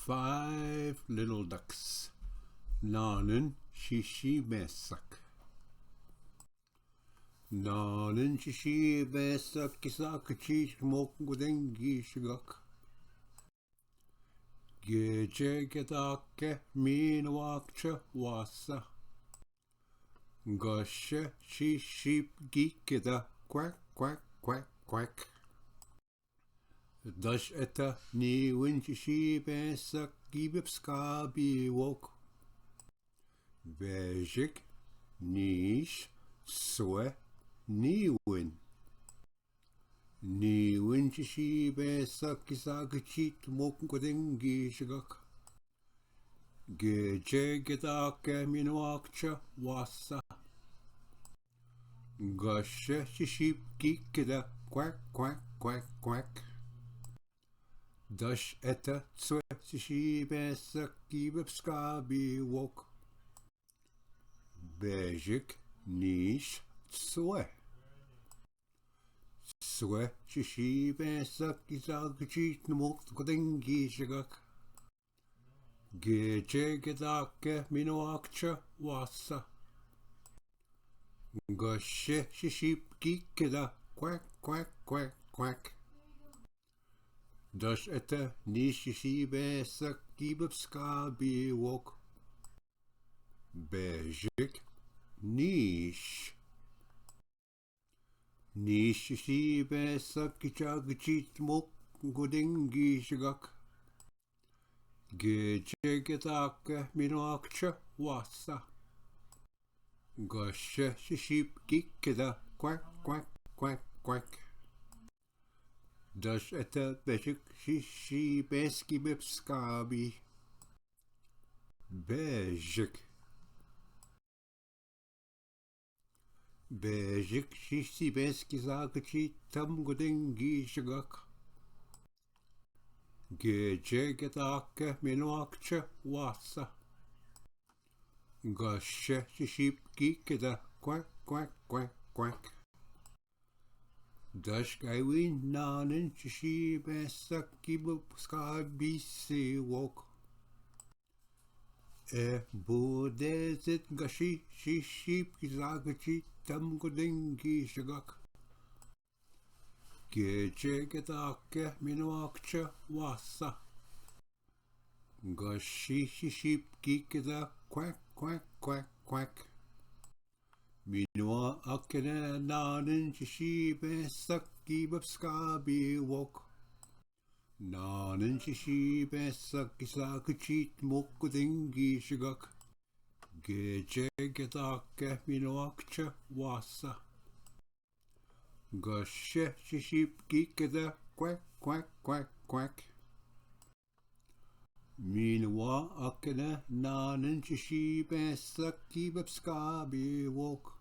5 little ducks. Naanan, Zhiizhiibenhsag. Naanan, Zhiizhiibenhsag, kisakachich mokgudengiishagak. Gejegetake minwakcha wasa. Goshe sheep geekeda quack quack quack quack. Dash etta ni Zhiizhiibenhsag gibipskabi wok. Bejik nish swe niwin. Niwin Zhiizhiibenhsag kisagachit mokgudengiishagak. Gejegetake minwakcha wasa. Goshe sheep geekeda quack quack quack quack. Dash etta tswe Zhiizhiibenhsag gibipskabi wok. Bejik nish swe. Swe Zhiizhiibenhsag kisagachit mokgudengiishagak. Gejegetake minwakcha wasa. Goshe sheep geekeda quack quack quack quack. Dash etta nish Zhiizhiibenhsag gibipskabi wok. Bejik nish. Nish Zhiizhiibenhsag kisagachit mokgudengiishagak. Gejegetake minwakcha wasa. Goshe sheep geekeda quack quack quack quack. Dash etta bejik Zhiizhiibenhsag gibipskabi. Bejik. Bejik Zhiizhiibenhsag kisagachit mokgudengiishagak. Gejegetake minwakcha wasa. Goshe sheep geekeda quack quack quack quack. Dash gaiwin naanan Zhiizhiibenhsag gibipskabi se wok. Bodezit gashi sheep kisagachit mokgudengiishagak. Gejegetake minwakcha wasa. Goshe sheep geekeda quack quack quack quack. Minwa akene naanan Zhiizhiibenhsag gibipskabi wok. Naanan Zhiizhiibenhsag kisagachit mokgudengiishagak. Gejegetake minwakcha wasa. Goshe sheep geekeda quack quack quack quack. Minwa akene naanan Zhiizhiibenhsag gibipskabi wok.